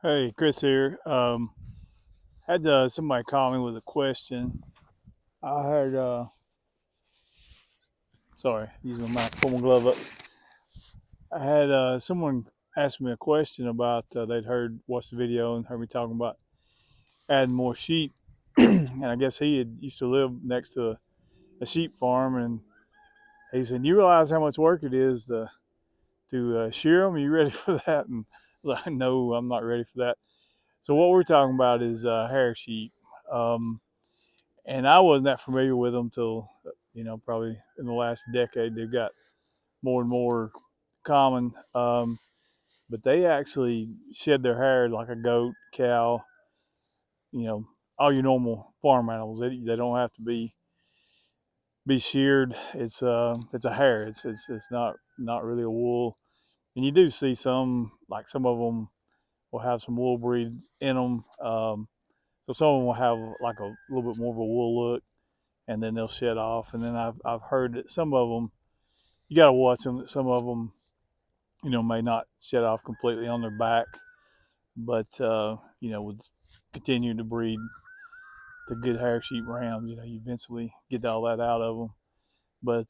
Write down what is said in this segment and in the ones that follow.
Hey, Chris here. Had somebody call me with a question. I heard, sorry, using my pull my glove up. I had someone ask me a question about they'd watched the video and heard me talking about adding more sheep. And I guess he had used to live next to a sheep farm, and he said, "You realize how much work it is to shear them? Are you ready for that?" And I was like, "No, I'm not ready for that." So what we're talking about is hair sheep. Um, and I wasn't that familiar with them till probably in the last decade they've got more and more common. But they actually shed their hair like a goat, cow, you know, all your normal farm animals. They don't have to be sheared. It's a hair. It's not really a wool. And you do see some of them will have some wool breed in them. So some of them will have like a little bit more of a wool look, and then they'll shed off. And then I've heard that some of them you got to watch them. That some of them may not shed off completely on their back, but would continue to breed to good hair sheep rams. You eventually get all that out of them. But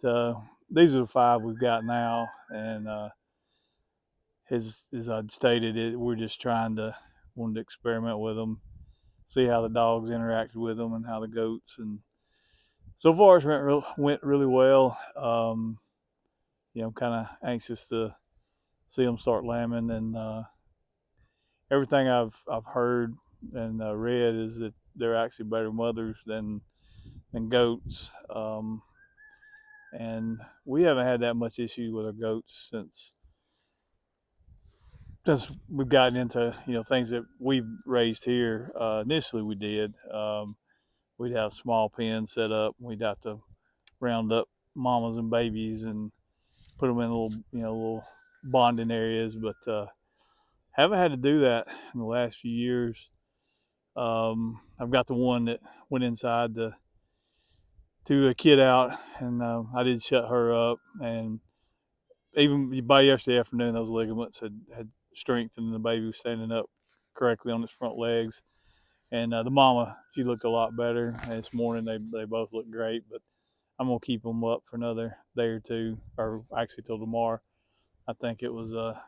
these are the five we've got now, and as I'd stated, we're just wanted to experiment with them, see how the dogs interacted with them, and how the goats. And so far, it's went really well. I'm kind of anxious to see them start lambing, and everything I've heard and read is that they're actually better mothers than goats. And we haven't had that much issue with our goats since we've gotten into things that we've raised here. Initially, we did. We'd have small pens set up. We'd have to round up mamas and babies and put them in little bonding areas, but haven't had to do that in the last few years. I've got the one that went inside to a kid out, and I did shut her up. And even by yesterday afternoon, those ligaments had strengthened, and the baby was standing up correctly on its front legs. And the mama, she looked a lot better. And this morning, they both look great, but I'm gonna keep them up for another day or two, or actually till tomorrow. I think it was a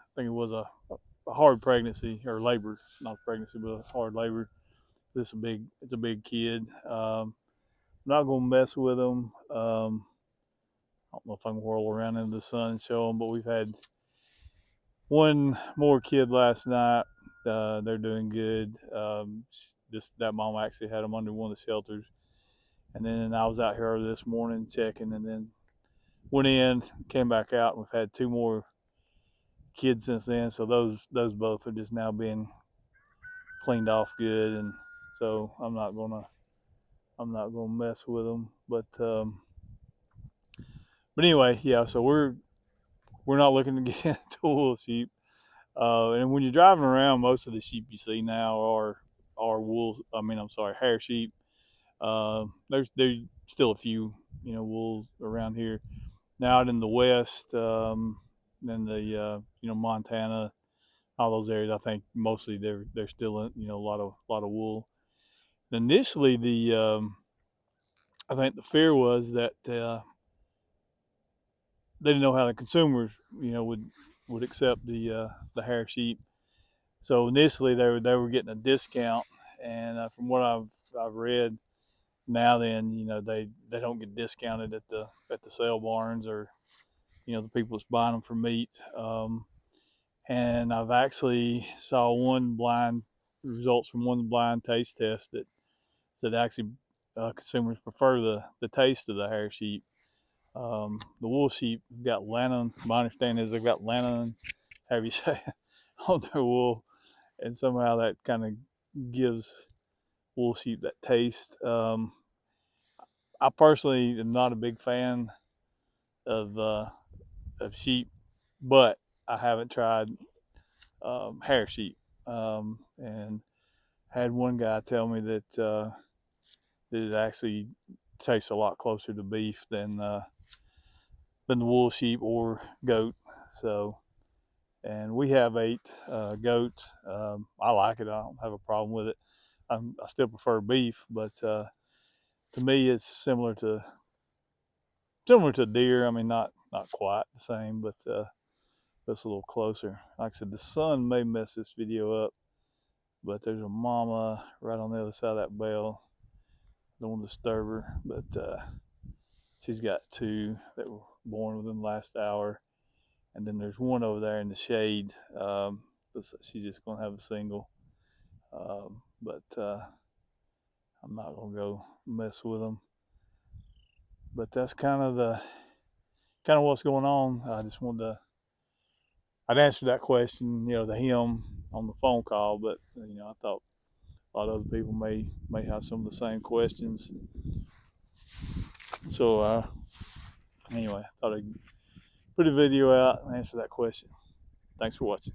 hard pregnancy or labor, not pregnancy, but a hard labor. It's a big kid. I'm not gonna mess with them. I don't know if I can whirl around in the sun and show them, but we've had one more kid last night. They're doing good. Just that mom actually had them under one of the shelters, and then I was out here early this morning checking, and then went in, came back out, and we've had two more kids since then. So those both are just now being cleaned off good, and so I'm not gonna mess with them. But anyway, yeah. So we're not looking to get into wool sheep. And when you're driving around, most of the sheep you see now are wool. I mean, I'm sorry, hair sheep. There's still a few wolves around here. Now out in the west, in the Montana, all those areas, I think mostly they're still a lot of wool. Initially, the I think the fear was that they didn't know how the consumers would accept the hair sheep. So initially they were getting a discount, and from what I've read now, then they don't get discounted at the sale barns, or the people that's buying them for meat. And I've actually saw one blind results from one blind taste test that said actually consumers prefer the taste of the hair sheep. The wool sheep have got lanolin. My understanding is they've got lanolin, have you say, on their wool, and somehow that kind of gives wool sheep that taste. I personally am not a big fan of sheep, but I haven't tried hair sheep, and had one guy tell me that it actually tastes a lot closer to beef than the wool sheep or goat. So, And we have 8 goats. I like it. I don't have a problem with it. I still prefer beef, but to me, it's similar to deer. I mean, not quite the same, but it's a little closer. Like I said, the sun may mess this video up, but there's a mama right on the other side of that bell. Don't want to disturb her, but she's got 2 that were born within the last hour, and then there's one over there in the shade. She's just gonna have a single, but I'm not gonna go mess with them. But that's kind of what's going on. I just wanted to. I'd answer that question, to him on the phone call, but I thought a lot of other people may have some of the same questions. So anyway, I thought I'd put a video out and answer that question. Thanks for watching.